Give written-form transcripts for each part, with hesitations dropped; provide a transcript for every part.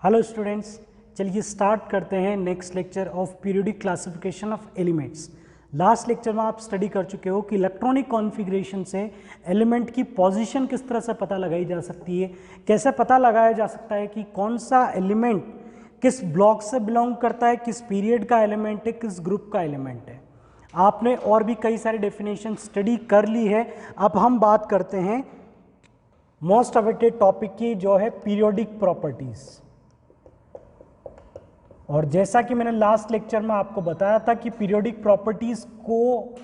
Hello students, चलिए start करते हैं next lecture of periodic classification of elements. Last lecture में आप स्टडी कर चुके हो कि इलेक्ट्रॉनिक कॉन्फ़िगरेशन से एलिमेंट की पोजीशन किस तरह से पता लगाई जा सकती है, कैसे पता लगाया जा सकता है कि कौन सा एलिमेंट किस ब्लॉक से बिलोंग करता है, किस पीरियड का एलिमेंट है, किस ग्रुप का एलिमेंट है। आपने और भी कई सारी डेफिनेशन स्टडी कर ली है। अब हम बात करते हैं मोस्ट अवेटेड टॉपिक की, जो है पीरियोडिक प्रॉपर्टीज़। और जैसा कि मैंने लास्ट लेक्चर में आपको बताया था कि पीरियोडिक प्रॉपर्टीज को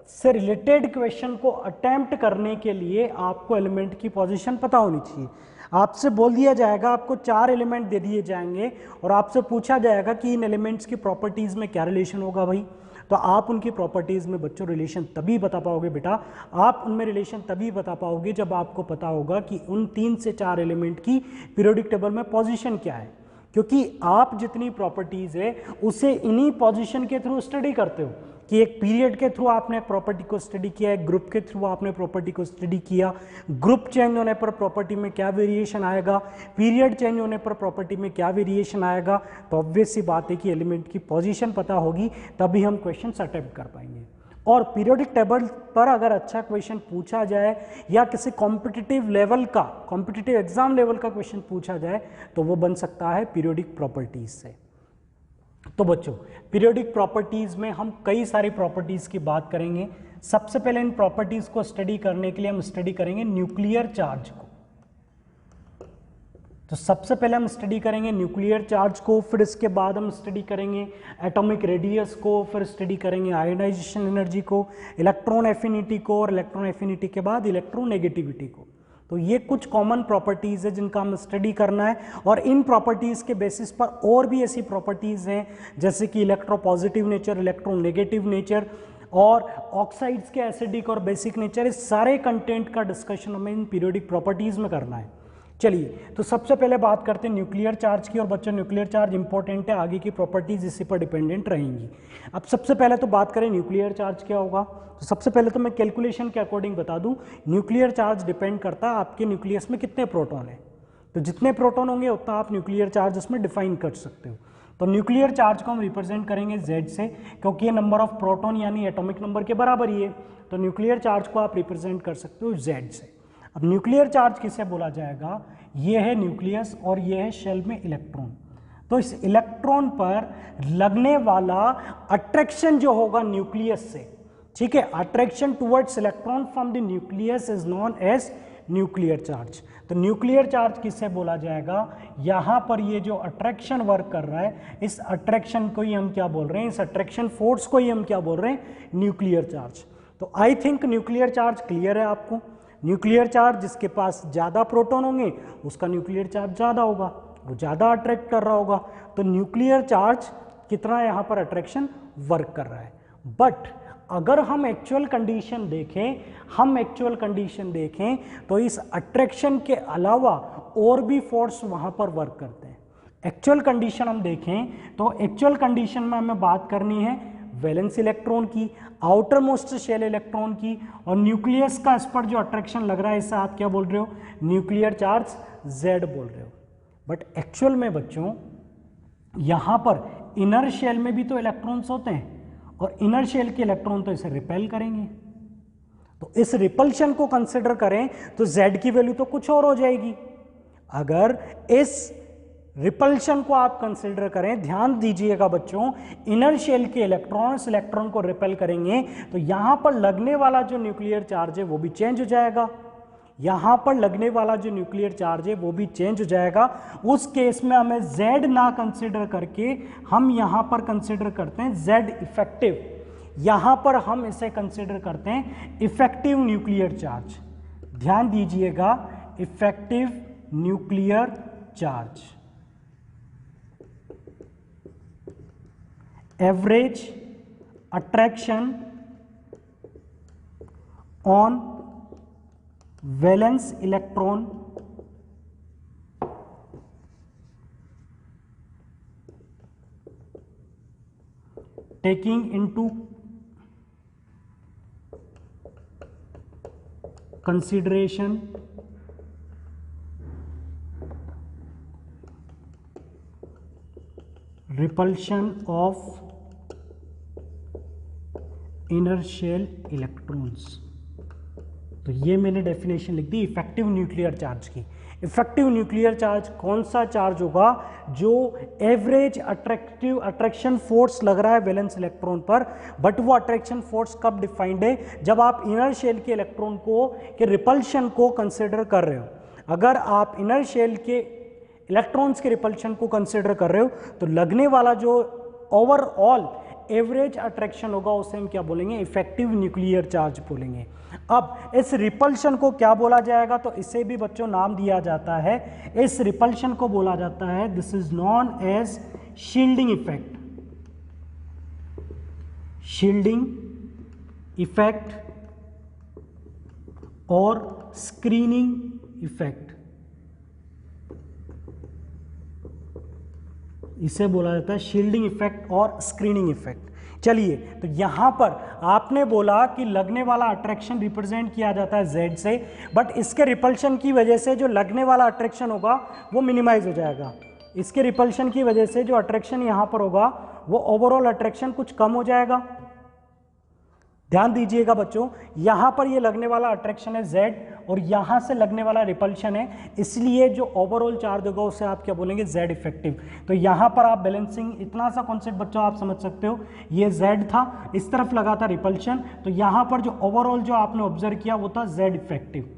से रिलेटेड क्वेश्चन को अटेम्प्ट करने के लिए आपको एलिमेंट की पोजीशन पता होनी चाहिए। आपसे बोल दिया जाएगा, आपको 4 एलिमेंट दे दिए जाएंगे और आपसे पूछा जाएगा कि इन एलिमेंट्स की प्रॉपर्टीज में क्या रिलेशन होगा भाई। तो आप उनकी प्रॉपर्टीज में बच्चों रिलेशन तभी बता पाओगे बेटा, आप उनमें रिलेशन तभी बता पाओगे जब आपको पता होगा कि उन 3 से 4 एलिमेंट की पीरियोडिक टेबल में पोजीशन क्या है। क्योंकि आप जितनी प्रॉपर्टीज है उसे इन्हीं पोजीशन के थ्रू स्टडी करते हो कि एक पीरियड के थ्रू आपने प्रॉपर्टी को स्टडी किया, एक ग्रुप के थ्रू आपने प्रॉपर्टी को स्टडी किया, ग्रुप चेंज होने पर प्रॉपर्टी में क्या वेरिएशन आएगा, पीरियड चेंज होने पर प्रॉपर्टी में क्या वेरिएशन आएगा। तो ऑब्वियस सी बात है कि एलिमेंट की पोजीशन पता होगी तभी हम क्वेश्चन अटेम्प्ट कर पाएंगे। और पीरियोडिक टेबल पर अगर अच्छा क्वेश्चन पूछा जाए या किसी कॉम्पिटिटिव लेवल का, कॉम्पिटिटिव एग्जाम लेवल का क्वेश्चन पूछा जाए तो वो बन सकता है पीरियोडिक प्रॉपर्टीज से। तो बच्चों, पीरियोडिक प्रॉपर्टीज में हम कई सारी प्रॉपर्टीज की बात करेंगे। सबसे पहले इन प्रॉपर्टीज को स्टडी करने के लिए हम स्टडी करेंगे न्यूक्लियर चार्ज को। तो सबसे पहले हम स्टडी करेंगे न्यूक्लियर चार्ज को, फिर इसके बाद हम स्टडी करेंगे एटॉमिक रेडियस को, फिर स्टडी करेंगे आयोनाइजेशन एनर्जी को, इलेक्ट्रॉन एफिनिटी को, और इलेक्ट्रॉन एफिनिटी के बाद इलेक्ट्रोनेगेटिविटी को। तो ये कुछ कॉमन प्रॉपर्टीज़ है जिनका हम स्टडी करना है। और इन प्रॉपर्टीज़ के बेसिस पर और भी ऐसी प्रॉपर्टीज़ हैं जैसे कि इलेक्ट्रोपॉजिटिव नेचर, इलेक्ट्रोनेगेटिव नेचर और ऑक्साइड्स के एसिडिक और बेसिक नेचर। इस सारे कंटेंट का डिस्कशन हमें इन पीरियोडिक प्रॉपर्टीज़ में करना है। चलिए, तो सबसे पहले बात करते हैं न्यूक्लियर चार्ज की। और बच्चों, न्यूक्लियर चार्ज इंपॉर्टेंट है, आगे की प्रॉपर्टीज इसी पर डिपेंडेंट रहेंगी। अब सबसे पहले तो बात करें न्यूक्लियर चार्ज क्या होगा। तो सबसे पहले तो मैं कैलकुलेशन के अकॉर्डिंग बता दूं, न्यूक्लियर चार्ज डिपेंड करता है आपके न्यूक्लियस में कितने प्रोटॉन है। तो जितने प्रोटॉन होंगे उतना आप न्यूक्लियर चार्ज उसमें डिफाइन कर सकते हो। तो न्यूक्लियर चार्ज को हम रिप्रेजेंट करेंगे Z से, क्योंकि ये नंबर ऑफ प्रोटॉन यानी एटॉमिक नंबर के बराबर ही है। तो न्यूक्लियर चार्ज को आप रिप्रेजेंट कर सकते हो Z से। अब न्यूक्लियर चार्ज किसे बोला जाएगा, ये है न्यूक्लियस और ये है शेल में इलेक्ट्रॉन। तो इस इलेक्ट्रॉन पर लगने वाला अट्रैक्शन जो होगा न्यूक्लियस से, ठीक है, attraction towards electron from the nucleus is known as nuclear charge. तो न्यूक्लियर चार्ज किसे बोला जाएगा, यहां पर ये जो अट्रैक्शन वर्क कर रहा है, इस अट्रैक्शन को ही हम क्या बोल रहे हैं, इस अट्रैक्शन फोर्स को ही हम क्या बोल रहे हैं, न्यूक्लियर चार्ज। तो I think nuclear charge clear है आपको। न्यूक्लियर चार्ज जिसके पास ज़्यादा प्रोटॉन होंगे उसका न्यूक्लियर चार्ज ज़्यादा होगा, वो ज़्यादा अट्रैक्ट कर रहा होगा। तो न्यूक्लियर चार्ज कितना यहाँ पर अट्रैक्शन वर्क कर रहा है। बट अगर हम एक्चुअल कंडीशन देखें, तो इस अट्रैक्शन के अलावा और भी फोर्स वहाँ पर वर्क करते हैं। एक्चुअल कंडीशन हम देखें तो एक्चुअल कंडीशन में हमें बात करनी है वैलेंस इलेक्ट्रॉन की, आउटर मोस्ट शेल इलेक्ट्रॉन की, और न्यूक्लियस का इस पर जो अट्रैक्शन लग रहा है इसे आप क्या बोल रहे हो, न्यूक्लियर चार्ज Z बोल रहे हो। बट एक्चुअल में बच्चों यहां पर इनर शेल में भी तो इलेक्ट्रॉन्स होते हैं और इनर शेल के इलेक्ट्रॉन तो इसे रिपेल करेंगे। तो इस रिपल्शन को कंसिडर करें तो Z की वैल्यू तो कुछ और हो जाएगी। अगर इस रिपल्शन को आप कंसिडर करें, ध्यान दीजिएगा बच्चों, इनर शेल के इलेक्ट्रॉन को रिपेल करेंगे तो यहां पर लगने वाला जो न्यूक्लियर चार्ज है वो भी चेंज हो जाएगा। यहां पर लगने वाला जो न्यूक्लियर चार्ज है वो भी चेंज हो जाएगा। उस केस में हमें Z ना कंसिडर करके हम यहां पर कंसिडर करते हैं Z इफेक्टिव। यहां पर हम इसे कंसिडर करते हैं इफेक्टिव न्यूक्लियर चार्ज। ध्यान दीजिएगा, effective nuclear charge. Average attraction on valence electron taking into consideration repulsion of inner shell electrons. तो ये मैंने डेफिनेशन लिख दी इफेक्टिव न्यूक्लियर चार्ज की। इफेक्टिव न्यूक्लियर चार्ज कौन सा चार्ज होगा? जो एवरेज अट्रैक्शन फोर्स लग रहा है वैलेंस इलेक्ट्रॉन पर, बट वो अट्रैक्शन फोर्स कब डिफाइंड है? जब आप इनर शेल के इलेक्ट्रॉन को के रिपल्शन को कंसिडर कर रहे हो। अगर आप इनर शेल के इलेक्ट्रॉन्स के रिपल्शन को कंसिडर कर रहे हो तो लगने वाला जो ओवरऑल एवरेज अट्रैक्शन होगा उसे हम क्या बोलेंगे? इफेक्टिव न्यूक्लियर चार्ज बोलेंगे। अब इस रिपल्शन को क्या बोला जाएगा? तो इसे भी बच्चों नाम दिया जाता है, इस रिपल्शन को बोला जाता है, this is known as shielding effect. Shielding effect और स्क्रीनिंग इफेक्ट, इसे बोला जाता है शील्डिंग इफेक्ट और स्क्रीनिंग इफेक्ट। चलिए, तो यहां पर आपने बोला कि लगने वाला अट्रैक्शन रिप्रेजेंट किया जाता है Z से, बट इसके रिपल्शन की वजह से जो लगने वाला अट्रैक्शन होगा वो मिनिमाइज हो जाएगा। इसके रिपल्शन की वजह से जो अट्रैक्शन यहां पर होगा वो ओवरऑल अट्रैक्शन कुछ कम हो जाएगा। ध्यान दीजिएगा बच्चों, यहां पर ये लगने वाला अट्रैक्शन है Z और यहां से लगने वाला रिपल्शन है, इसलिए जो ओवरऑल चार्ज होगा उसे आप क्या बोलेंगे? Z effective. तो यहां पर आप बैलेंसिंग, इतना सा कॉन्सेप्ट बच्चों आप समझ सकते हो, ये Z था, इस तरफ लगा था रिपल्शन, तो यहां पर जो ओवरऑल जो आपने ऑब्जर्व किया वो था Z इफेक्टिव।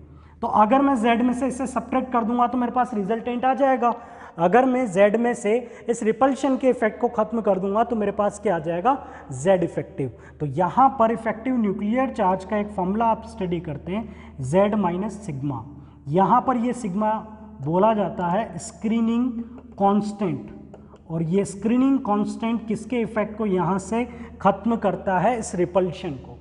तो अगर मैं Z में से इसे सब्ट्रैक्ट कर दूंगा तो मेरे पास रिजल्टेंट आ जाएगा। अगर मैं Z में से इस रिपल्शन के इफेक्ट को खत्म कर दूंगा तो मेरे पास क्या आ जाएगा? Z effective. तो यहां पर इफेक्टिव न्यूक्लियर चार्ज का एक फॉर्मूला आप स्टडी करते हैं, Z माइनस सिग्मा। यहां पर ये सिग्मा बोला जाता है स्क्रीनिंग कांस्टेंट, और ये स्क्रीनिंग कांस्टेंट किसके इफेक्ट को यहां से खत्म करता है? इस रिपल्शन को।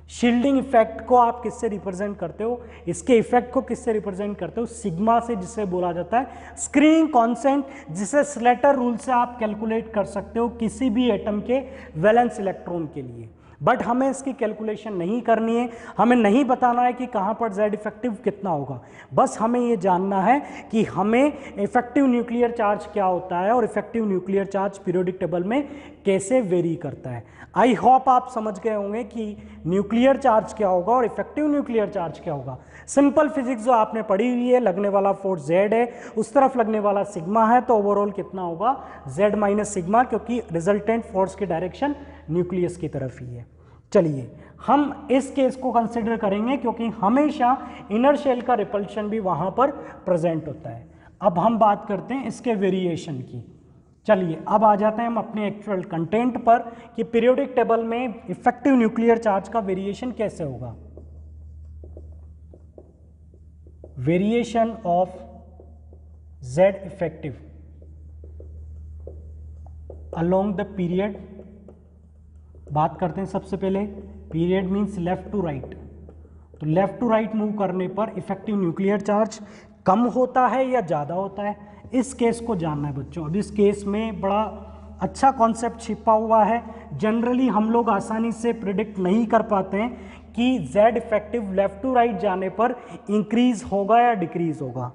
शील्डिंग इफेक्ट को आप किससे रिप्रेजेंट करते हो? इसके इफेक्ट को किससे रिप्रेजेंट करते हो? सिग्मा से, जिसे बोला जाता है स्क्रीनिंग कांस्टेंट, जिसे स्लेटर रूल से आप कैलकुलेट कर सकते हो किसी भी एटम के वैलेंस इलेक्ट्रॉन के लिए। बट हमें इसकी कैलकुलेशन नहीं करनी है, हमें नहीं बताना है कि कहाँ पर Z इफेक्टिव कितना होगा, बस हमें ये जानना है कि हमें इफेक्टिव न्यूक्लियर चार्ज क्या होता है और effective nuclear charge periodic table में कैसे वेरी करता है। आई होप आप समझ गए होंगे कि न्यूक्लियर चार्ज क्या होगा और इफेक्टिव न्यूक्लियर चार्ज क्या होगा। सिंपल फिजिक्स जो आपने पढ़ी हुई है, लगने वाला फोर्स Z है, उस तरफ लगने वाला सिग्मा है, तो ओवरऑल कितना होगा? Z माइनस सिग्मा, क्योंकि रिजल्टेंट फोर्स की डायरेक्शन न्यूक्लियस की तरफ ही है। चलिए, हम इस केस को कंसिडर करेंगे क्योंकि हमेशा इनर शेल का रिपल्शन भी वहां पर प्रेजेंट होता है। अब हम बात करते हैं इसके वेरिएशन की। चलिए, अब आ जाते हैं हम अपने एक्चुअल कंटेंट पर कि पीरियोडिक टेबल में इफेक्टिव न्यूक्लियर चार्ज का वेरिएशन कैसे होगा। Variation of Z effective along the period. बात करते हैं सबसे पहले, period means left to right. तो लेफ्ट टू राइट मूव करने पर इफेक्टिव न्यूक्लियर चार्ज कम होता है या ज़्यादा होता है, इस केस को जानना है बच्चों। अब इस केस में बड़ा अच्छा कॉन्सेप्ट छिपा हुआ है। जनरली हम लोग आसानी से प्रिडिक्ट नहीं कर पाते हैं कि Z effective left to right जाने पर इंक्रीज होगा या डिक्रीज होगा।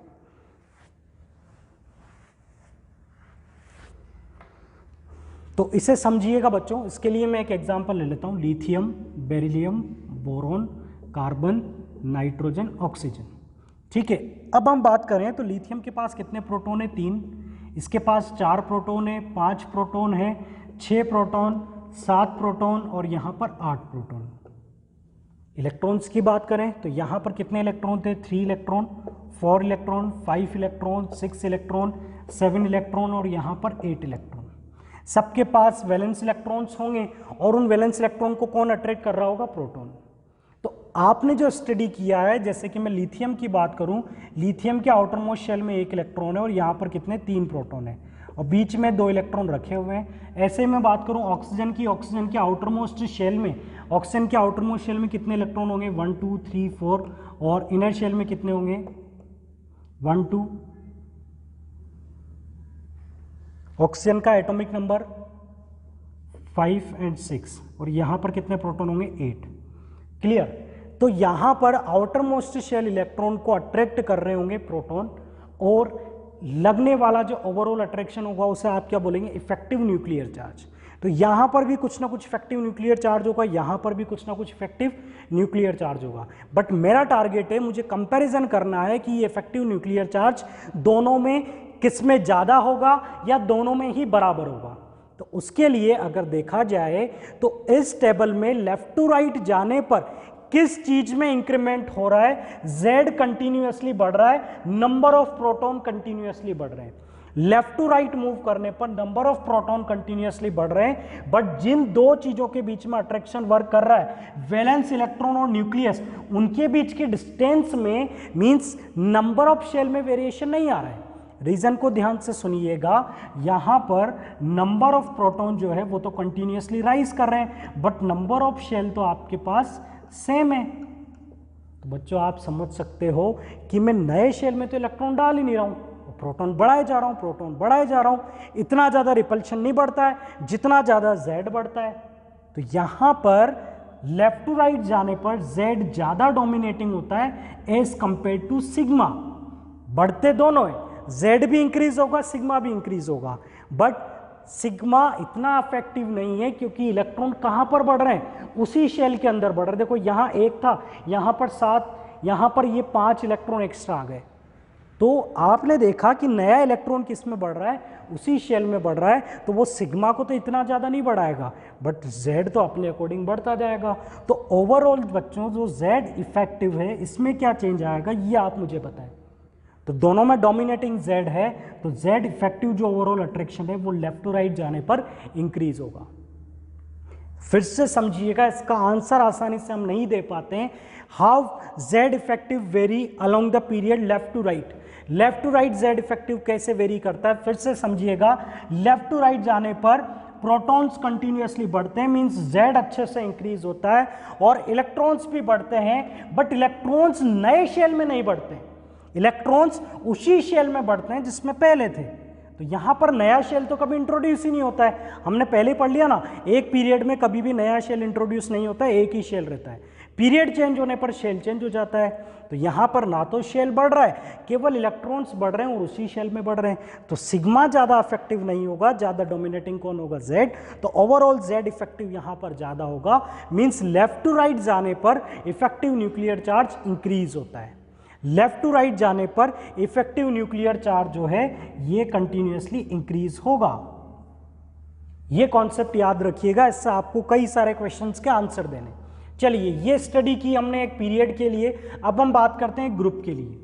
तो इसे समझिएगा बच्चों। इसके लिए मैं एक एग्जांपल ले लेता हूं, lithium, beryllium, boron, carbon, nitrogen, oxygen. ठीक है, अब हम बात करें तो लिथियम के पास कितने प्रोटॉन है? 3। इसके पास 4 प्रोटॉन है, 5 प्रोटॉन है, 6 प्रोटॉन, 7 प्रोटॉन और यहाँ पर 8 प्रोटॉन। इलेक्ट्रॉन्स की बात करें तो यहाँ पर कितने इलेक्ट्रॉन थे? 3 electron, 4 electron, 5 electron, 6 electron, 7 electron और यहाँ पर 8 इलेक्ट्रॉन। सबके पास वैलेंस इलेक्ट्रॉन्स होंगे और उन वैलेंस इलेक्ट्रॉन को कौन अट्रैक्ट कर रहा होगा? प्रोटॉन। तो आपने जो स्टडी किया है, जैसे कि मैं लिथियम की बात करूं, लिथियम के आउटर मोस्ट शेल में 1 इलेक्ट्रॉन है और यहाँ पर कितने? 3 प्रोटॉन है और बीच में 2 इलेक्ट्रॉन रखे हुए हैं। ऐसे में बात करूं ऑक्सीजन की, ऑक्सीजन के आउटर मोस्ट शेल में, ऑक्सीजन के आउटर मोस्ट शेल में कितने इलेक्ट्रॉन होंगे? 1 2 3 4 और इनर शेल में कितने होंगे? 1 2। ऑक्सीजन का एटॉमिक नंबर 5 और 6 और यहाँ पर कितने प्रोटॉन होंगे? 8। क्लियर? तो यहाँ पर आउटर मोस्ट शेल इलेक्ट्रॉन को अट्रैक्ट कर रहे होंगे प्रोटॉन और लगने वाला जो ओवरऑल अट्रैक्शन होगा उसे आप क्या बोलेंगे, इफेक्टिव न्यूक्लियर चार्ज। तो यहाँ पर भी कुछ ना कुछ इफेक्टिव न्यूक्लियर चार्ज होगा, यहाँ पर भी कुछ ना कुछ इफेक्टिव न्यूक्लियर चार्ज होगा। बट मेरा टारगेट है, मुझे कंपैरिजन करना है कि ये इफेक्टिव न्यूक्लियर चार्ज दोनों में किस में ज़्यादा होगा या दोनों में ही बराबर होगा। तो उसके लिए अगर देखा जाए तो इस टेबल में लेफ्ट टू राइट जाने पर किस चीज में इंक्रीमेंट हो रहा है, Z कंटिन्यूअसली बढ़ रहा है, नंबर ऑफ प्रोटॉन कंटिन्यूअसली बढ़ रहे हैं। लेफ्ट टू राइट मूव करने पर नंबर ऑफ प्रोटॉन कंटिन्यूअसली बढ़ रहे हैं, बट जिन दो चीजों के बीच में अट्रैक्शन वर्क कर रहा है, वैलेंस इलेक्ट्रॉन और न्यूक्लियस, उनके बीच की डिस्टेंस में मींस नंबर ऑफ शेल में वेरिएशन नहीं आ रहा है। रीजन को ध्यान से सुनिएगा, यहां पर नंबर ऑफ प्रोटॉन जो है वो तो कंटिन्यूअसली राइज कर रहे हैं, बट नंबर ऑफ शेल तो आपके पास सेम है। तो बच्चों आप समझ सकते हो कि मैं नए शेल में तो इलेक्ट्रॉन डाल ही नहीं रहा हूं, प्रोटॉन बढ़ाए जा रहा हूं, प्रोटॉन बढ़ाए जा रहा हूं, इतना ज्यादा रिपल्शन नहीं बढ़ता है जितना ज्यादा Z बढ़ता है। तो यहां पर लेफ्ट टू राइट जाने पर Z ज्यादा डोमिनेटिंग होता है एज कंपेयर टू सिग्मा। बढ़ते दोनों है, Z भी इंक्रीज होगा, सिग्मा भी इंक्रीज होगा, बट सिग्मा इतना इफेक्टिव नहीं है क्योंकि इलेक्ट्रॉन कहां पर बढ़ रहे हैं, उसी शेल के अंदर बढ़ रहे हैं। देखो यहां एक था, यहां पर 7, यहां पर ये 5 इलेक्ट्रॉन एक्स्ट्रा आ गए। तो आपने देखा कि नया इलेक्ट्रॉन किस में बढ़ रहा है, उसी शेल में बढ़ रहा है, तो वो सिग्मा को तो इतना ज़्यादा नहीं बढ़ाएगा, बट Z तो अपने अकॉर्डिंग बढ़ता जाएगा। तो ओवरऑल बच्चों जो Z इफेक्टिव है इसमें क्या चेंज आएगा ये आप मुझे बताएं। तो दोनों में डोमिनेटिंग Z है, तो Z इफेक्टिव जो ओवरऑल अट्रैक्शन है वो लेफ्ट टू राइट जाने पर इंक्रीज होगा। फिर से समझिएगा, इसका आंसर आसानी से हम नहीं दे पाते हैं। How Z effective vary along the period left to right, left to right Z effective कैसे वेरी करता है, फिर से समझिएगा। लेफ्ट टू राइट जाने पर प्रोटॉन्स कंटिन्यूअसली बढ़ते हैं, मींस Z अच्छे से इंक्रीज होता है, और इलेक्ट्रॉन्स भी बढ़ते हैं, बट इलेक्ट्रॉन्स नए शेल में नहीं बढ़ते हैं, इलेक्ट्रॉन्स उसी शेल में बढ़ते हैं जिसमें पहले थे। तो यहां पर नया शेल तो कभी इंट्रोड्यूस ही नहीं होता है, हमने पहले पढ़ लिया ना, एक पीरियड में कभी भी नया शेल इंट्रोड्यूस नहीं होता है, एक ही शेल रहता है। पीरियड चेंज होने पर शेल चेंज हो जाता है। तो यहां पर ना तो शेल बढ़ रहा है, केवल इलेक्ट्रॉन्स बढ़ रहे हैं और उसी शेल में बढ़ रहे हैं। तो सिग्मा ज़्यादा इफेक्टिव नहीं होगा, ज़्यादा डोमिनेटिंग कौन होगा, Z। तो ओवरऑल Z इफेक्टिव यहां पर ज़्यादा होगा, मीन्स लेफ्ट टू राइट जाने पर इफेक्टिव न्यूक्लियर चार्ज इंक्रीज होता है। लेफ्ट टू राइट जाने पर इफेक्टिव न्यूक्लियर चार्ज जो है ये कंटिन्यूअसली इंक्रीज होगा। ये कॉन्सेप्ट याद रखिएगा, इससे आपको कई सारे क्वेश्चंस के आंसर देने। चलिए, ये स्टडी की हमने एक पीरियड के लिए, अब हम बात करते हैं ग्रुप के लिए।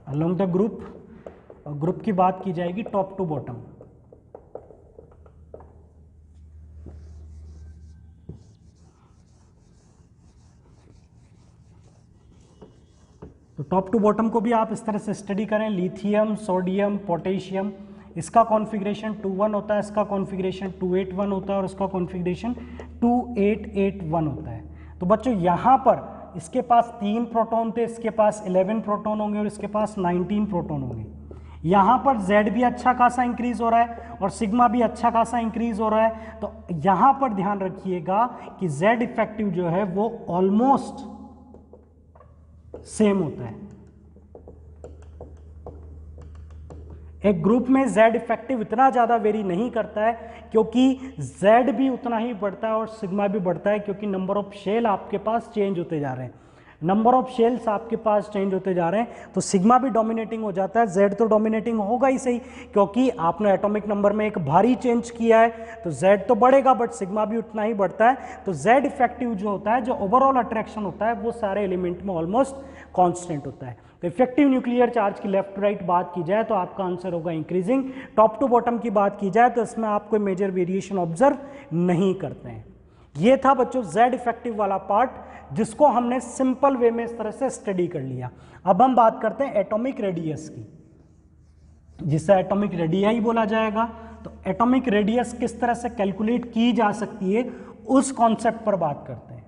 अलोंग द ग्रुप, ग्रुप की बात की जाएगी टॉप टू बॉटम। तो टॉप टू बॉटम को भी आप इस तरह से स्टडी करें, लिथियम, सोडियम, पोटेशियम, इसका कॉन्फ़िगरेशन 2-1 होता है, इसका कॉन्फ़िगरेशन 2-8-1 होता है, और इसका कॉन्फ़िगरेशन 2-8-8-1 होता है। तो बच्चों यहाँ पर इसके पास 3 प्रोटॉन थे, इसके पास 11 प्रोटॉन होंगे और इसके पास 19 प्रोटॉन होंगे। यहाँ पर Z भी अच्छा खासा इंक्रीज हो रहा है और सिग्मा भी अच्छा खासा इंक्रीज हो रहा है। तो यहाँ पर ध्यान रखिएगा कि Z इफेक्टिव जो है वो ऑलमोस्ट सेम होता है। एक ग्रुप में Z इफेक्टिव इतना ज़्यादा वेरी नहीं करता है क्योंकि Z भी उतना ही बढ़ता है और सिग्मा भी बढ़ता है, क्योंकि नंबर ऑफ शेल आपके पास चेंज होते जा रहे हैं, नंबर ऑफ शेल्स आपके पास चेंज होते जा रहे हैं। तो सिग्मा भी डोमिनेटिंग हो जाता है, Z तो डोमिनेटिंग होगा ही सही, क्योंकि आपने एटॉमिक नंबर में एक भारी चेंज किया है, तो Z तो बढ़ेगा बट सिग्मा भी उतना ही बढ़ता है। तो Z इफेक्टिव जो होता है, जो ओवरऑल अट्रैक्शन होता है, वो सारे एलिमेंट में ऑलमोस्ट कांस्टेंट होता है। तो इफेक्टिव न्यूक्लियर चार्ज की लेफ्ट राइट बात की जाए तो आपका आंसर होगा इंक्रीजिंग। टॉप टू बॉटम की बात की जाए तो इसमें आप कोई मेजर वेरिएशन ऑब्जर्व नहीं करते हैं। ये था बच्चों Z इफेक्टिव वाला पार्ट, जिसको हमने सिंपल वे में इस तरह से स्टडी कर लिया। अब हम बात करते हैं एटॉमिक रेडियस की, जिसे एटॉमिक रेडियाई बोला जाएगा। तो एटॉमिक रेडियस किस तरह से कैलकुलेट की जा सकती है, उस कॉन्सेप्ट पर बात करते हैं।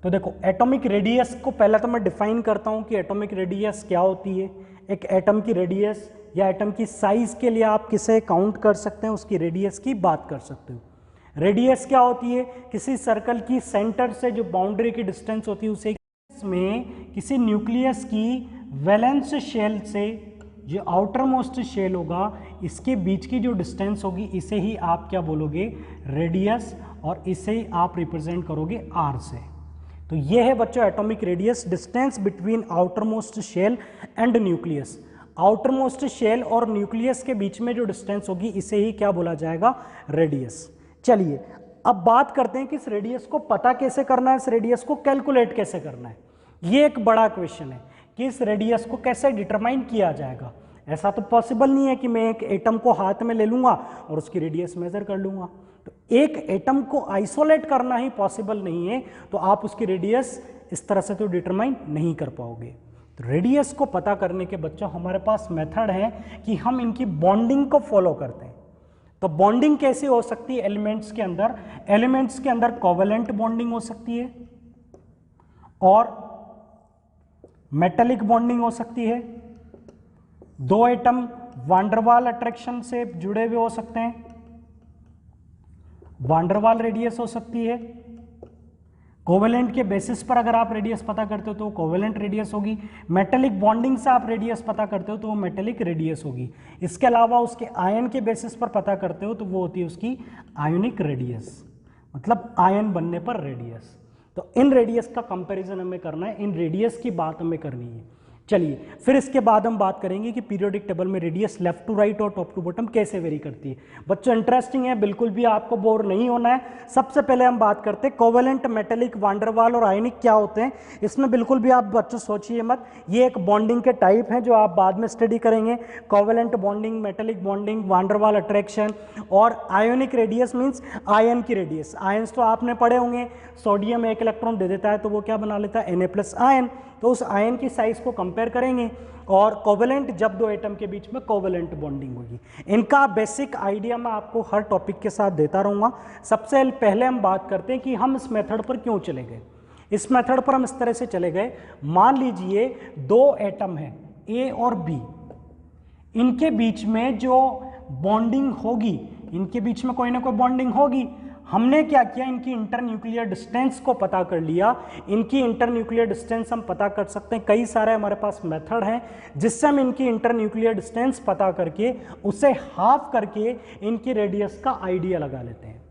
तो देखो, एटॉमिक रेडियस को पहले तो मैं डिफाइन करता हूं कि एटॉमिक रेडियस क्या होती है। एक एटम की रेडियस या एटम की साइज के लिए आप किसे काउंट कर सकते हैं, उसकी रेडियस की बात कर सकते हो। रेडियस क्या होती है? किसी सर्कल की सेंटर से जो बाउंड्री की डिस्टेंस होती है उसे में किसी न्यूक्लियस की वैलेंस शेल से जो आउटर मोस्ट शेल होगा इसके बीच की जो डिस्टेंस होगी इसे ही आप क्या बोलोगे? रेडियस, और इसे ही आप रिप्रेजेंट करोगे आर से। तो ये है बच्चों atomic radius, distance between outer most shell and nucleus. Outer most shell और न्यूक्लियस के बीच में जो डिस्टेंस होगी इसे ही क्या बोला जाएगा? रेडियस। चलिए अब बात करते हैं कि इस रेडियस को पता कैसे करना है, इस रेडियस को कैलकुलेट कैसे करना है। ये एक बड़ा क्वेश्चन है कि इस रेडियस को कैसे डिटरमाइन किया जाएगा। ऐसा तो पॉसिबल नहीं है कि मैं एक एटम को हाथ में ले लूंगा और उसकी रेडियस मेजर कर लूंगा। तो एक एटम को आइसोलेट करना ही पॉसिबल नहीं है, तो आप उसकी रेडियस इस तरह से तो डिटरमाइन नहीं कर पाओगे। तो रेडियस को पता करने के बच्चों हमारे पास मेथड है कि हम इनकी बॉन्डिंग को फॉलो करते हैं। तो बॉन्डिंग कैसी हो सकती है एलिमेंट्स के अंदर? एलिमेंट्स के अंदर कोवेलेंट बॉन्डिंग हो सकती है और मेटेलिक बॉन्डिंग हो सकती है। दो एटम वांडरवाल अट्रैक्शन से जुड़े हुए हो सकते हैं, वांडरवाल रेडियस हो सकती है। कोवेलेंट के बेसिस पर अगर आप रेडियस पता करते हो तो कोवेलेंट रेडियस होगी। मेटेलिक बॉन्डिंग से आप रेडियस पता करते हो तो वो मेटेलिक रेडियस होगी। इसके अलावा उसके आयन के बेसिस पर पता करते हो तो वो होती है उसकी आयोनिक रेडियस, मतलब आयन बनने पर रेडियस। तो इन रेडियस का कंपैरिजन हमें करना है, इन रेडियस की बात हमें करनी है। चलिए फिर इसके बाद हम बात करेंगे कि पीरियोडिक टेबल में रेडियस लेफ्ट टू राइट और टॉप टू बॉटम कैसे वेरी करती है। बच्चों इंटरेस्टिंग है, बिल्कुल भी आपको बोर नहीं होना है। सबसे पहले हम बात करते हैं कोवेलेंट, मेटेलिक, वांडरवाल और आयनिक क्या होते हैं। इसमें बिल्कुल भी आप बच्चों सोचिए मत, ये एक बॉन्डिंग के टाइप हैं जो आप बाद में स्टडी करेंगे। Covalent bonding, metallic bonding, van der Waal attraction और आयोनिक रेडियस मीन्स आयन की रेडियस। आयन्स तो आपने पढ़े होंगे, सोडियम एक इलेक्ट्रॉन दे देता है तो वो क्या बना लेता है? Na+ ion. तो उस आयन की साइज को कंपेयर करेंगे। और कोवेलेंट जब दो एटम के बीच में कोवेलेंट बॉन्डिंग होगी। इनका बेसिक आइडिया मैं आपको हर टॉपिक के साथ देता रहूँगा। सबसे पहले हम बात करते हैं कि हम इस मेथड पर क्यों चले गए। इस मेथड पर हम इस तरह से चले गए, मान लीजिए दो एटम हैं ए और बी, इनके बीच में जो बॉन्डिंग होगी, इनके बीच में कोई ना कोई बॉन्डिंग होगी। हमने क्या किया, इनकी इंटरन्यूक्लियर डिस्टेंस को पता कर लिया। इनकी इंटरन्यूक्लियर डिस्टेंस हम पता कर सकते हैं, कई सारे हमारे पास मेथड हैं जिससे हम इनकी इंटरन्यूक्लियर डिस्टेंस पता करके उसे हाफ करके इनकी रेडियस का आइडिया लगा लेते हैं।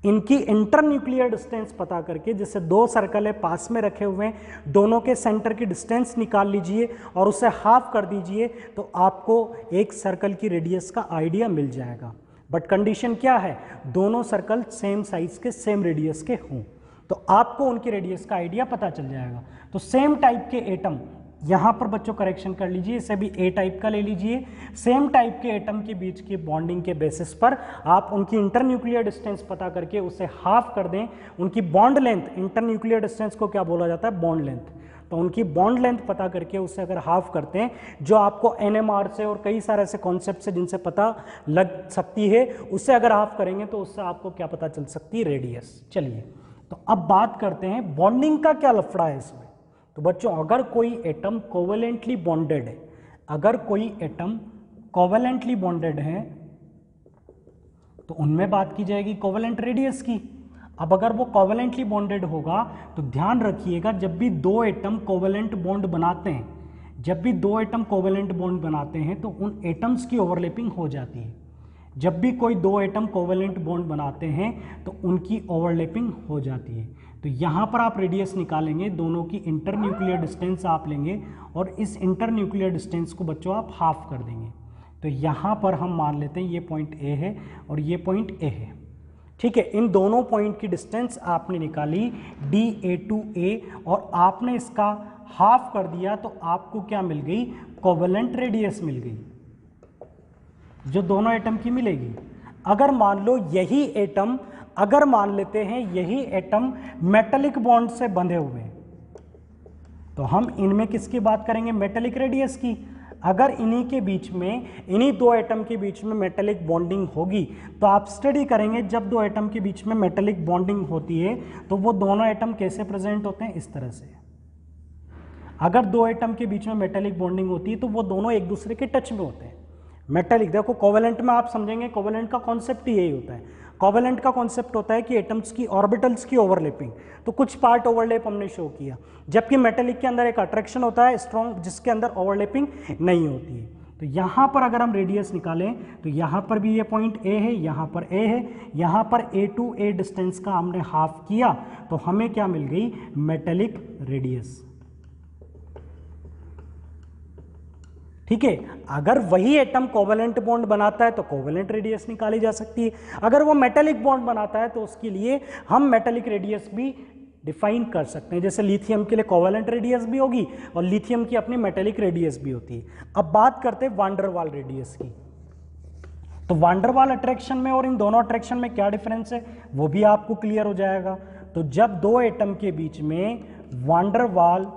इनकी इंटरन्यूक्लियर डिस्टेंस पता करके, जैसे दो सर्कल है पास में रखे हुए हैं, दोनों के सेंटर की डिस्टेंस निकाल लीजिए और उसे हाफ कर दीजिए तो आपको एक सर्कल की रेडियस का आइडिया मिल जाएगा। बट कंडीशन क्या है? दोनों सर्कल सेम साइज के, सेम रेडियस के हों, तो आपको उनकी रेडियस का आइडिया पता चल जाएगा। तो सेम टाइप के एटम, यहाँ पर बच्चों करेक्शन कर लीजिए, इसे भी ए टाइप का ले लीजिए। सेम टाइप के एटम के बीच की बॉन्डिंग के बेसिस पर आप उनकी इंटरन्यूक्लियर डिस्टेंस पता करके उसे हाफ कर दें। उनकी बॉन्ड लेंथ, इंटरन्यूक्लियर डिस्टेंस को क्या बोला जाता है? Bond length. तो उनकी बॉन्ड लेंथ पता करके उससे अगर हाफ करते हैं, जो आपको NMR से और कई सारे ऐसे कॉन्सेप्ट से जिनसे पता लग सकती है, उससे अगर हाफ करेंगे तो उससे आपको क्या पता चल सकती है? रेडियस। चलिए तो अब बात करते हैं बॉन्डिंग का क्या लफड़ा है इसमें। तो बच्चों अगर कोई एटम कोवेलेंटली बॉन्डेड है, अगर कोई एटम कोवेलेंटली बॉन्डेड है तो उनमें बात की जाएगी कोवेलेंट रेडियस की। अब अगर वो कोवेलेंटली बॉन्डेड होगा तो ध्यान रखिएगा, जब भी दो एटम कोवेलेंट बॉन्ड बनाते हैं, जब भी दो एटम कोवेलेंट बॉन्ड बनाते हैं तो उन एटम्स की ओवरलैपिंग हो जाती है। जब भी कोई दो एटम कोवेलेंट बॉन्ड बनाते हैं तो उनकी ओवरलैपिंग हो जाती है। तो यहाँ पर आप रेडियस निकालेंगे, दोनों की इंटरन्यूक्लियर डिस्टेंस आप लेंगे और इस इंटरन्यूक्लियर डिस्टेंस को बच्चों आप हाफ कर देंगे। तो यहाँ पर हम मान लेते हैं ये पॉइंट ए है और ये पॉइंट ए है, ठीक है। इन दोनों पॉइंट की डिस्टेंस आपने निकाली DA2A और आपने इसका हाफ कर दिया तो आपको क्या मिल गई? कोवेलेंट रेडियस मिल गई, जो दोनों एटम की मिलेगी। अगर मान लो यही एटम, अगर मान लेते हैं यही एटम मेटेलिक बॉन्ड से बंधे हुए हैं तो हम इनमें किसकी बात करेंगे? मेटेलिक रेडियस की। अगर इन्हीं के बीच में, इन्हीं दो एटम के बीच में मेटेलिक बॉन्डिंग होगी तो आप स्टडी करेंगे, जब दो एटम के बीच में मेटेलिक बॉन्डिंग होती है तो वो दोनों एटम कैसे प्रेजेंट होते हैं? इस तरह से। अगर दो एटम के बीच में मेटेलिक बॉन्डिंग होती है तो वो दोनों एक दूसरे के टच में होते हैं। मेटेलिक, देखो कोवेलेंट में आप समझेंगे, कोवेलेंट का कॉन्सेप्ट ही यही होता है। कोवेलेंट का कॉन्सेप्ट होता है कि एटम्स की ऑर्बिटल्स की ओवरलैपिंग, तो कुछ पार्ट ओवरलैप हमने शो किया, जबकि मेटेलिक के अंदर एक अट्रैक्शन होता है स्ट्रॉन्ग, जिसके अंदर ओवरलैपिंग नहीं होती है। तो यहाँ पर अगर हम रेडियस निकालें तो यहाँ पर भी ये पॉइंट ए है, यहाँ पर ए है, यहाँ पर ए टू ए डिस्टेंस का हमने हाफ किया तो हमें क्या मिल गई, मेटेलिक रेडियस। ठीक है, अगर वही एटम कोवेलेंट बॉन्ड बनाता है तो कोवेलेंट रेडियस निकाली जा सकती है, अगर वो मेटेलिक बॉन्ड बनाता है तो उसके लिए हम मेटेलिक रेडियस भी डिफाइन कर सकते हैं। जैसे लिथियम के लिए कोवेलेंट रेडियस भी होगी और लिथियम की अपनी मेटेलिक रेडियस भी होती है। अब बात करते हैं वान डेर वाल रेडियस की। तो वान डेर वाल अट्रैक्शन में और इन दोनों अट्रैक्शन में क्या डिफरेंस है वो भी आपको क्लियर हो जाएगा। तो जब दो एटम के बीच में वान डेर वाल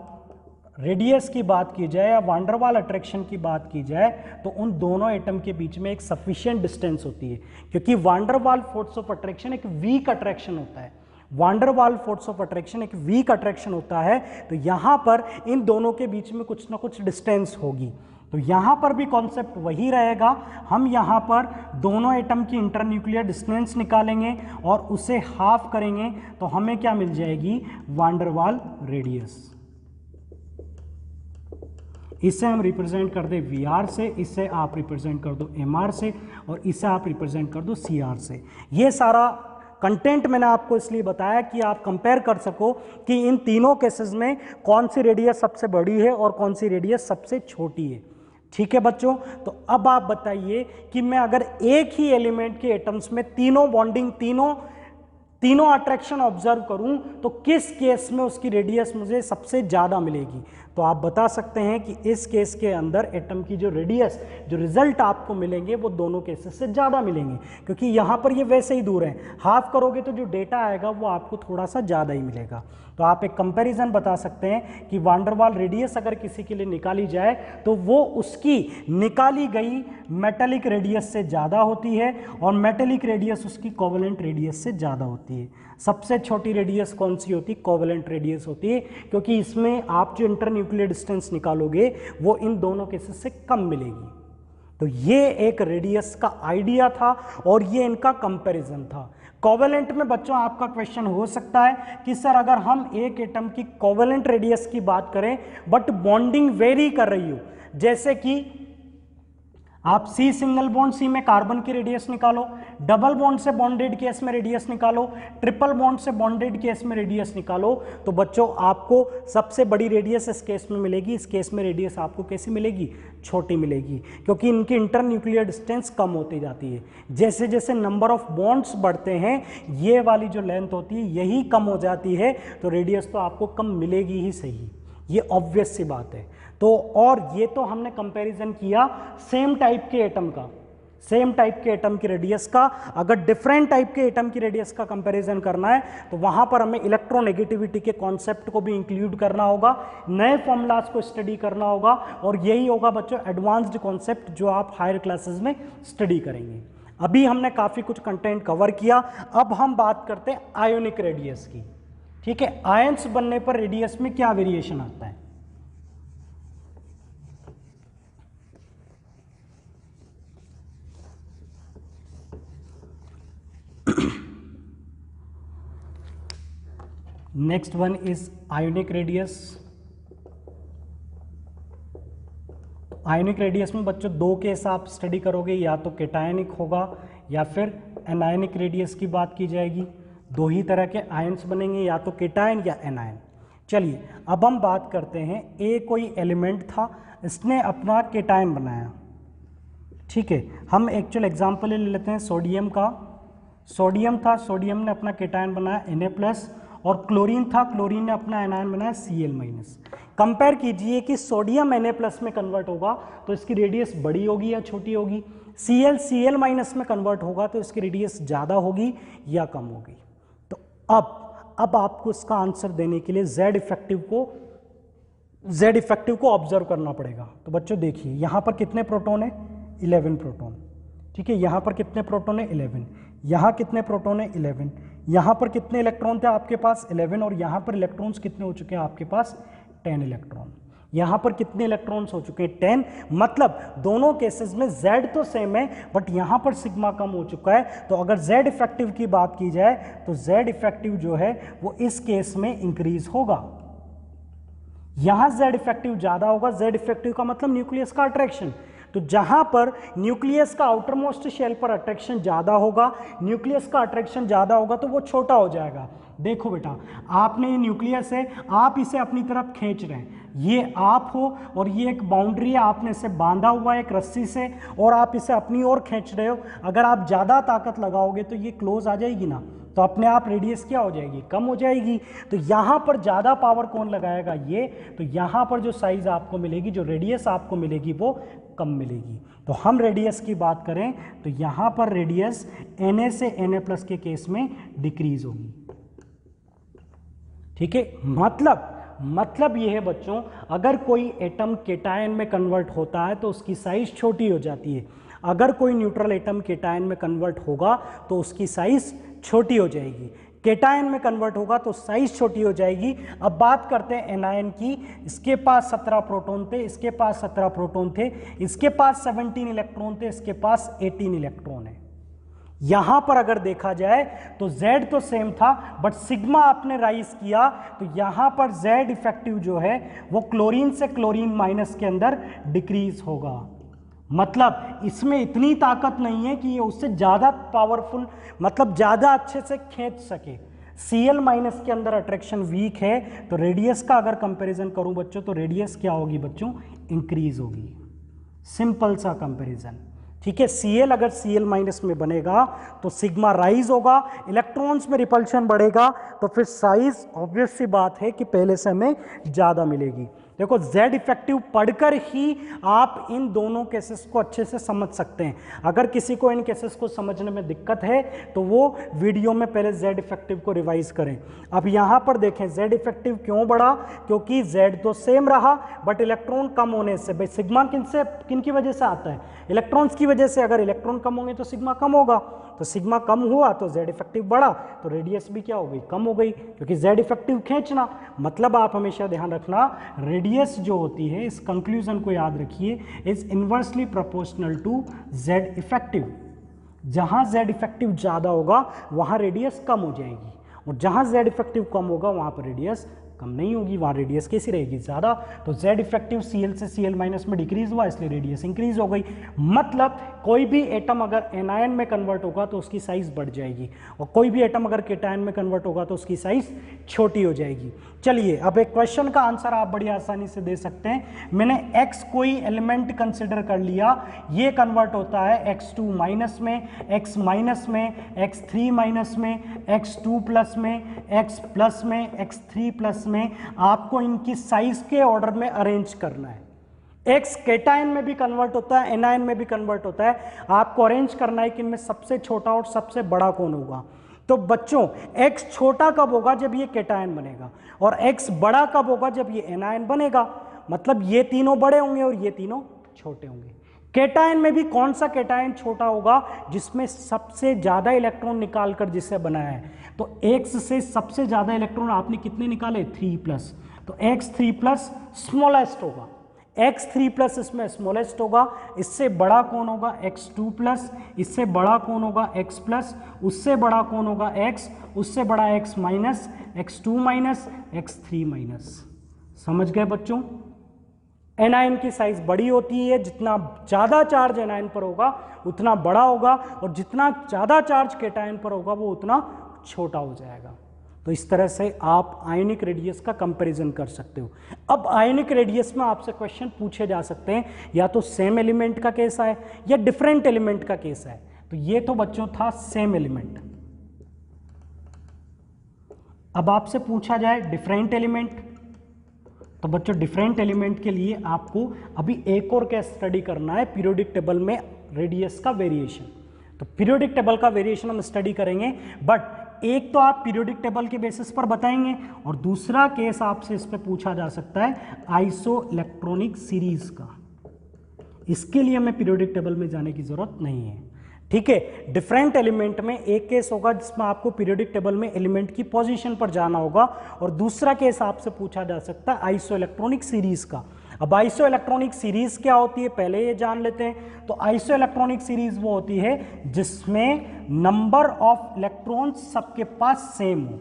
रेडियस की बात की जाए या वान डेर वाल अट्रैक्शन की बात की जाए तो उन दोनों एटम के बीच में एक सफिशिएंट डिस्टेंस होती है, क्योंकि van der Waals force of attraction एक वीक अट्रैक्शन होता है। Van der Waals force of attraction एक वीक अट्रैक्शन होता है, तो यहां पर इन दोनों के बीच में कुछ ना कुछ डिस्टेंस होगी। तो यहां पर भी कॉन्सेप्ट वही रहेगा, हम यहां पर दोनों एटम की इंटरन्यूक्लियर डिस्टेंस निकालेंगे और उसे हाफ करेंगे तो हमें क्या मिल जाएगी, वान डेर वाल रेडियस। इसे हम रिप्रेजेंट कर दे वी से, इसे आप रिप्रेजेंट कर दो एम से और इसे आप रिप्रेजेंट कर दो सी से। ये सारा कंटेंट मैंने आपको इसलिए बताया कि आप कंपेयर कर सको कि इन तीनों केसेस में कौन सी रेडियस सबसे बड़ी है और कौन सी रेडियस सबसे छोटी है। ठीक है बच्चों, तो अब आप बताइए कि मैं अगर एक ही एलिमेंट के एटम्स में तीनों बॉन्डिंग, तीनों अट्रैक्शन ऑब्जर्व करूं तो किस केस में उसकी रेडियस मुझे सबसे ज़्यादा मिलेगी। तो आप बता सकते हैं कि इस केस के अंदर एटम की जो रेडियस, जो रिजल्ट आपको मिलेंगे वो दोनों केसेस से ज़्यादा मिलेंगे, क्योंकि यहाँ पर ये वैसे ही दूर है। हाफ करोगे तो जो डेटा आएगा वो आपको थोड़ा सा ज़्यादा ही मिलेगा। तो आप एक कंपैरिजन बता सकते हैं कि वान डेर वाल रेडियस अगर किसी के लिए निकाली जाए तो वो उसकी निकाली गई मेटेलिक रेडियस से ज़्यादा होती है और मेटेलिक रेडियस उसकी कोवेलेंट रेडियस से ज़्यादा होती है। सबसे छोटी रेडियस कौन सी होती है, कोवेलेंट रेडियस होती है, क्योंकि इसमें आप जो इंटरन्यूक्लियर डिस्टेंस निकालोगे वो इन दोनों केसेस से कम मिलेगी। तो ये एक रेडियस का आइडिया था और ये इनका कंपैरिजन था। कोवेलेंट में बच्चों आपका क्वेश्चन हो सकता है कि सर अगर हम एक एटम की कोवेलेंट रेडियस की बात करें बट बॉन्डिंग वेरी कर रही हो, जैसे कि आप सी सिंगल बॉन्ड, सी में कार्बन की रेडियस निकालो, डबल बॉन्ड से बॉन्डेड केस में रेडियस निकालो, ट्रिपल बॉन्ड से बॉन्डेड केस में रेडियस निकालो, तो बच्चों आपको सबसे बड़ी रेडियस इस केस में मिलेगी। इस केस में रेडियस आपको कैसी मिलेगी, छोटी मिलेगी, क्योंकि इनकी इंटरन्यूक्लियर डिस्टेंस कम होती जाती है। जैसे जैसे नंबर ऑफ बॉन्ड्स बढ़ते हैं ये वाली जो लेंथ होती है यही कम हो जाती है, तो रेडियस तो आपको कम मिलेगी ही सही, ये ऑब्वियस सी बात है। तो और ये तो हमने कंपैरिजन किया सेम टाइप के एटम का, सेम टाइप के एटम की रेडियस का। अगर डिफरेंट टाइप के एटम की रेडियस का कंपैरिजन करना है तो वहां पर हमें इलेक्ट्रोनेगेटिविटी के कॉन्सेप्ट को भी इंक्लूड करना होगा, नए फॉर्मूलाज को स्टडी करना होगा, और यही होगा बच्चों एडवांस्ड कॉन्सेप्ट जो आप हायर क्लासेस में स्टडी करेंगे। अभी हमने काफ़ी कुछ कंटेंट कवर किया, अब हम बात करते हैं आयोनिक रेडियस की। ठीक है, आयंस बनने पर रेडियस में क्या वेरिएशन आता है। Next one is ionic radius. Ionic radius में बच्चों दो केस आप स्टडी करोगे, या तो केटायनिक होगा या फिर एनायनिक रेडियस की बात की जाएगी। दो ही तरह के आयंस बनेंगे, या तो केटायन या एनायन। चलिए अब हम बात करते हैं, ए कोई एलिमेंट था, इसने अपना केटायन बनाया। ठीक है, हम एक्चुअल एग्जाम्पल ले लेते हैं सोडियम का। सोडियम था, सोडियम ने अपना केटायन बनाया Na+, और क्लोरीन था, क्लोरीन ने अपना एनायन बनाया Cl-। कंपेयर कीजिए कि सोडियम Na+ में कन्वर्ट होगा तो इसकी रेडियस बड़ी होगी या छोटी होगी, Cl में कन्वर्ट होगा तो इसकी रेडियस ज़्यादा होगी या कम होगी। तो अब आपको इसका आंसर देने के लिए Z इफेक्टिव को ऑब्जर्व करना पड़ेगा। तो बच्चों देखिए यहाँ पर कितने प्रोटॉन है, 11 प्रोटॉन। ठीक है, यहाँ पर कितने प्रोटॉन है, 11। यहाँ कितने प्रोटॉन है, 11। यहाँ पर कितने इलेक्ट्रॉन थे आपके पास, 11, और यहाँ पर इलेक्ट्रॉन्स कितने हो चुके हैं आपके पास, 10 इलेक्ट्रॉन। यहाँ पर कितने इलेक्ट्रॉन्स हो चुके हैं 10, मतलब दोनों केसेस में Z तो सेम है बट यहाँ पर सिग्मा कम हो चुका है। तो अगर Z इफेक्टिव की बात की जाए तो Z इफेक्टिव जो है वो इस केस में इंक्रीज होगा। यहाँ Z इफेक्टिव ज़्यादा होगा, Z इफेक्टिव का मतलब न्यूक्लियस का अट्रैक्शन, तो जहां पर न्यूक्लियस का आउटर मोस्ट शेल पर अट्रैक्शन ज़्यादा होगा, न्यूक्लियस का अट्रैक्शन ज़्यादा होगा तो वो छोटा हो जाएगा। देखो बेटा, आपने ये न्यूक्लियस है, आप इसे अपनी तरफ खींच रहे हैं, ये आप हो और ये एक बाउंड्री है, आपने इसे बांधा हुआ है एक रस्सी से और आप इसे अपनी ओर खींच रहे हो। अगर आप ज़्यादा ताकत लगाओगे तो ये क्लोज आ जाएगी ना, तो अपने आप रेडियस क्या हो जाएगी, कम हो जाएगी। तो यहाँ पर ज़्यादा पावर कौन लगाएगा, ये, तो यहाँ पर जो साइज आपको मिलेगी, जो रेडियस आपको मिलेगी वो कम मिलेगी। तो हम रेडियस की बात करें तो यहाँ पर रेडियस Na से Na+ के केस में डिक्रीज होगी। ठीक है, मतलब ये है बच्चों, अगर कोई एटम केटायन में कन्वर्ट होता है तो उसकी साइज छोटी हो जाती है, अगर कोई न्यूट्रल एटम केटायन में कन्वर्ट होगा तो उसकी साइज छोटी हो जाएगी, केटायन में कन्वर्ट होगा तो साइज छोटी हो जाएगी। अब बात करते हैं एनायन की, इसके पास 17 प्रोटॉन थे, इसके पास 17 प्रोटॉन थे, इसके पास 17 इलेक्ट्रॉन थे, इसके पास 18 इलेक्ट्रॉन है। यहां पर अगर देखा जाए तो Z तो सेम था बट सिग्मा आपने राइज किया, तो यहां पर Z इफेक्टिव जो है वो क्लोरीन से क्लोरीन माइनस के अंदर डिक्रीज होगा। मतलब इसमें इतनी ताकत नहीं है कि ये उससे ज़्यादा पावरफुल, मतलब ज़्यादा अच्छे से खींच सके। Cl- के अंदर अट्रैक्शन वीक है, तो रेडियस का अगर कंपैरिजन करूं बच्चों तो रेडियस क्या होगी बच्चों, इंक्रीज होगी। सिंपल सा कंपैरिजन, ठीक है। Cl अगर Cl- में बनेगा तो सिग्मा राइज होगा, इलेक्ट्रॉन्स में रिपल्शन बढ़ेगा, तो फिर साइज ऑब्वियस सी बात है कि पहले से हमें ज़्यादा मिलेगी। देखो Z इफेक्टिव पढ़कर ही आप इन दोनों केसेस को अच्छे से समझ सकते हैं। अगर किसी को इन केसेस को समझने में दिक्कत है तो वो वीडियो में पहले Z इफेक्टिव को रिवाइज करें। अब यहाँ पर देखें Z इफेक्टिव क्यों बढ़ा, क्योंकि Z तो सेम रहा बट इलेक्ट्रॉन कम होने से, भाई सिग्मा किन की वजह से आता है, इलेक्ट्रॉन्स की वजह से। अगर इलेक्ट्रॉन कम होंगे तो सिग्मा कम होगा, तो सिग्मा कम हुआ तो Z इफेक्टिव बढ़ा, तो रेडियस भी क्या हो गई, कम हो गई, क्योंकि Z इफेक्टिव खींचना। मतलब आप हमेशा ध्यान रखना, रेडियस जो होती है, इस कंक्लूजन को याद रखिए, is inversely proportional to Z effective. जहां Z इफेक्टिव ज़्यादा होगा वहां रेडियस कम हो जाएगी, और जहां Z इफेक्टिव कम होगा वहां पर रेडियस कम नहीं होगी, वहाँ रेडियस कैसी रहेगी, ज़्यादा। तो Z इफेक्टिव Cl से Cl- में डिक्रीज हुआ, इसलिए रेडियस इंक्रीज हो गई। मतलब कोई भी एटम अगर एनायन में कन्वर्ट होगा तो उसकी साइज बढ़ जाएगी, और कोई भी एटम अगर केटायन में कन्वर्ट होगा तो उसकी साइज छोटी हो जाएगी। चलिए, अब एक क्वेश्चन का आंसर आप बड़ी आसानी से दे सकते हैं। मैंने x कोई एलिमेंट कंसिडर कर लिया, ये कन्वर्ट होता है x2 माइनस में, x माइनस में, x3 माइनस में, x2 प्लस में, x प्लस में, x3 प्लस में। आपको इनकी साइज के ऑर्डर में अरेंज करना है। X केटायन में भी कन्वर्ट होता है, एनायन में भी कन्वर्ट होता है, आपको अरेंज करना है कि इनमें सबसे छोटा और सबसे बड़ा कौन होगा। तो बच्चों X छोटा कब होगा, जब ये केटायन बनेगा, और X बड़ा कब होगा, जब ये एनायन बनेगा। मतलब ये तीनों बड़े होंगे और ये तीनों छोटे होंगे। केटायन में भी कौन सा केटायन छोटा होगा, जिसमें सबसे ज्यादा इलेक्ट्रॉन निकालकर जिसे बनाया है। तो X से सबसे ज्यादा इलेक्ट्रॉन आपने कितने निकाले, 3+, तो X3+ स्मॉलेस्ट होगा, X3+ इसमें स्मॉलेस्ट होगा। इससे बड़ा कौन होगा, X2+, इससे बड़ा कौन होगा, X+, उससे बड़ा कौन होगा, X, उससे बड़ा X-, X2-, X3-। समझ गए बच्चों। एनायन की साइज बड़ी होती है, जितना ज़्यादा चार्ज एनायन पर होगा उतना बड़ा होगा, और जितना ज़्यादा चार्ज केटायन पर होगा वो उतना छोटा हो जाएगा। तो इस तरह से आप आयनिक रेडियस का कंपैरिजन कर सकते हो। अब आयनिक रेडियस में आपसे क्वेश्चन पूछे जा सकते हैं, या तो सेम एलिमेंट का केस है या डिफरेंट एलिमेंट का केस है। तो ये तो बच्चों था सेम एलिमेंट। अब आपसे पूछा जाए डिफरेंट एलिमेंट, तो बच्चों डिफरेंट एलिमेंट के लिए आपको अभी एक और केस स्टडी करना है, पीरियोडिक टेबल में रेडियस का वेरिएशन। तो पीरियोडिक टेबल का वेरिएशन हम स्टडी करेंगे, बट एक तो आप पीरियोडिक टेबल के बेसिस पर बताएंगे, और दूसरा केस आपसे इस पे पूछा जा सकता है आइसो इलेक्ट्रॉनिक सीरीज का। इसके लिए हमें पीरियोडिक टेबल में जाने की जरूरत नहीं है, ठीक है। डिफरेंट एलिमेंट में एक केस होगा जिसमें आपको पीरियोडिक टेबल में एलिमेंट की पोजीशन पर जाना होगा, और दूसरा केस आपसे पूछा जा सकता है आइसो इलेक्ट्रॉनिक सीरीज का। अब आइसो इलेक्ट्रॉनिक सीरीज क्या होती है पहले ये जान लेते हैं। तो आइसो इलेक्ट्रॉनिक सीरीज वो होती है जिसमें नंबर ऑफ इलेक्ट्रॉन्स सबके पास सेम हो,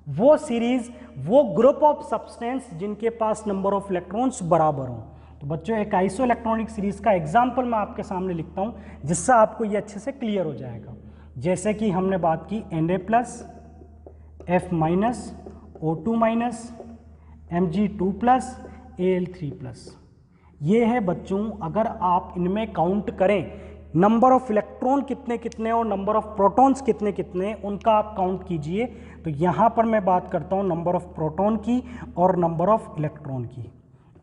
वो सीरीज, वो ग्रुप ऑफ सब्सटेंस जिनके पास नंबर ऑफ इलेक्ट्रॉन्स बराबर हो। तो बच्चों एक आइसो इलेक्ट्रॉनिक सीरीज का एग्जाम्पल मैं आपके सामने लिखता हूं जिससे आपको ये अच्छे से क्लियर हो जाएगा। जैसे कि हमने बात की Na+, F-, O2-, Mg2+, Al3+। ये है बच्चों, अगर आप इनमें काउंट करें नंबर ऑफ इलेक्ट्रॉन कितने कितने और नंबर ऑफ प्रोटॉन्स कितने कितने, उनका आप काउंट कीजिए। तो यहाँ पर मैं बात करता हूँ नंबर ऑफ प्रोटॉन की और नंबर ऑफ इलेक्ट्रॉन की।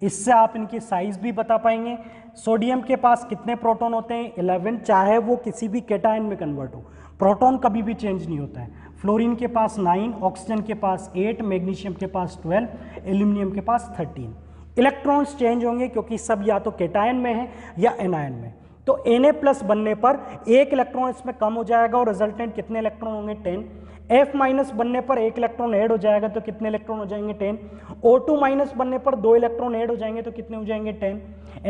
इससे आप इनकी साइज भी बता पाएंगे। सोडियम के पास कितने प्रोटॉन होते हैं? 11, चाहे वो किसी भी कैटायन में कन्वर्ट हो, प्रोटॉन कभी भी चेंज नहीं होता है। फ्लोरीन के पास 9, ऑक्सीजन के पास 8, मैग्नीशियम के पास 12, एल्यूमिनियम के पास 13। इलेक्ट्रॉन्स चेंज होंगे क्योंकि सब या तो कैटायन में है या एनायन में। तो Na+ बनने पर एक इलेक्ट्रॉन इसमें कम हो जाएगा और रिजल्टेंट कितने इलेक्ट्रॉन होंगे? 10। F- बनने पर एक इलेक्ट्रॉन ऐड हो जाएगा तो कितने इलेक्ट्रॉन हो जाएंगे? 10। O2- बनने पर 2 इलेक्ट्रॉन ऐड हो जाएंगे तो कितने हो जाएंगे? 10।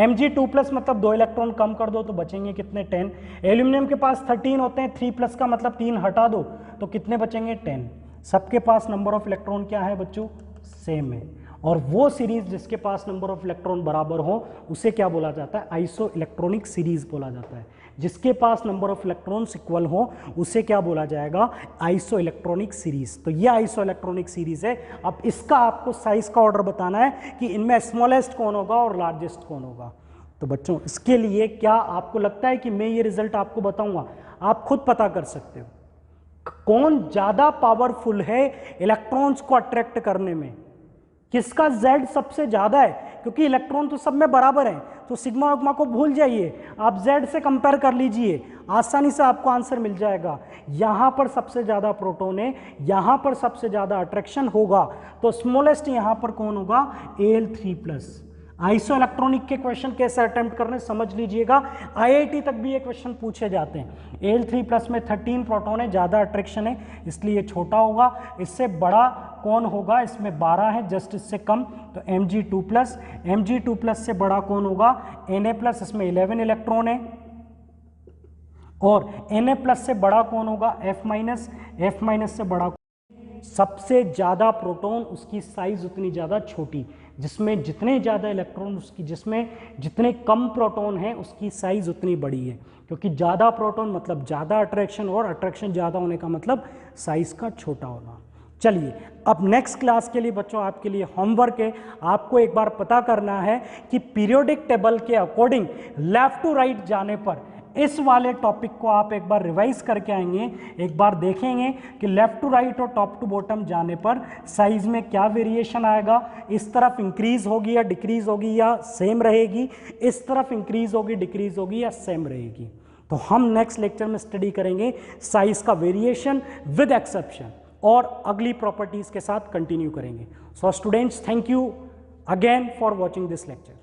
Mg2+ मतलब 2 इलेक्ट्रॉन कम कर दो तो बचेंगे कितने? 10। एल्यूमिनियम के पास 13 होते हैं, 3+ का मतलब 3 हटा दो तो कितने बचेंगे? 10। सबके पास नंबर ऑफ इलेक्ट्रॉन क्या है बच्चों? सेम है। और वो सीरीज जिसके पास नंबर ऑफ इलेक्ट्रॉन बराबर हो उसे क्या बोला जाता है? आइसो इलेक्ट्रॉनिक सीरीज बोला जाता है। जिसके पास नंबर ऑफ इलेक्ट्रॉन्स इक्वल हो उसे क्या बोला जाएगा? Iso electronic series. तो ये आइसो इलेक्ट्रॉनिक सीरीज है। अब इसका आपको साइज का ऑर्डर बताना है कि इनमें स्मॉलेस्ट कौन होगा और लार्जेस्ट कौन होगा। तो बच्चों इसके लिए क्या आपको लगता है कि मैं ये रिजल्ट आपको बताऊंगा? आप खुद पता कर सकते हो कौन ज्यादा पावरफुल है इलेक्ट्रॉन्स को अट्रैक्ट करने में। किसका Z सबसे ज्यादा है? क्योंकि इलेक्ट्रॉन तो सब में बराबर है, तो सिग्मा उग्मा को भूल जाइए, आप Z से कंपेयर कर लीजिए, आसानी से आपको आंसर मिल जाएगा। यहां पर सबसे ज्यादा प्रोटॉन है, यहां पर सबसे ज्यादा अट्रैक्शन होगा, तो स्मॉलेस्ट यहां पर कौन होगा? Al3+। आइसो इलेक्ट्रॉनिक के क्वेश्चन कैसे अटेम्प्ट करने समझ लीजिएगा, IIT तक भी ये क्वेश्चन पूछे जाते हैं। Al3+ में 13 प्रोटॉन है, ज़्यादा अट्रैक्शन है इसलिए छोटा होगा। इससे बड़ा कौन होगा? इसमें 12 है, जस्ट इससे कम, तो Mg2+। Mg2+ से बड़ा कौन होगा? Na+, इसमें 11 इलेक्ट्रॉन है। और Na+ से बड़ा कौन होगा? F-। F- से बड़ा सबसे ज़्यादा प्रोटॉन, उसकी साइज उतनी ज़्यादा छोटी। जिसमें जितने ज़्यादा इलेक्ट्रॉन उसकी, जिसमें जितने कम प्रोटॉन हैं उसकी साइज उतनी बड़ी है। क्योंकि ज़्यादा प्रोटॉन मतलब ज़्यादा अट्रैक्शन, और अट्रैक्शन ज़्यादा होने का मतलब साइज का छोटा होना। चलिए अब नेक्स्ट क्लास के लिए बच्चों आपके लिए होमवर्क है, आपको एक बार पता करना है कि पीरियोडिक टेबल के अकॉर्डिंग लेफ्ट टू राइट जाने पर इस वाले टॉपिक को आप एक बार रिवाइज करके आएंगे, एक बार देखेंगे कि लेफ्ट टू राइट और टॉप टू बॉटम जाने पर साइज में क्या वेरिएशन आएगा। इस तरफ इंक्रीज होगी या डिक्रीज होगी या सेम रहेगी, इस तरफ इंक्रीज होगी, डिक्रीज होगी या सेम रहेगी। तो हम नेक्स्ट लेक्चर में स्टडी करेंगे साइज का वेरिएशन विद एक्सेप्शन, और अगली प्रॉपर्टीज के साथ कंटिन्यू करेंगे। So students, thank you again for watching this lecture.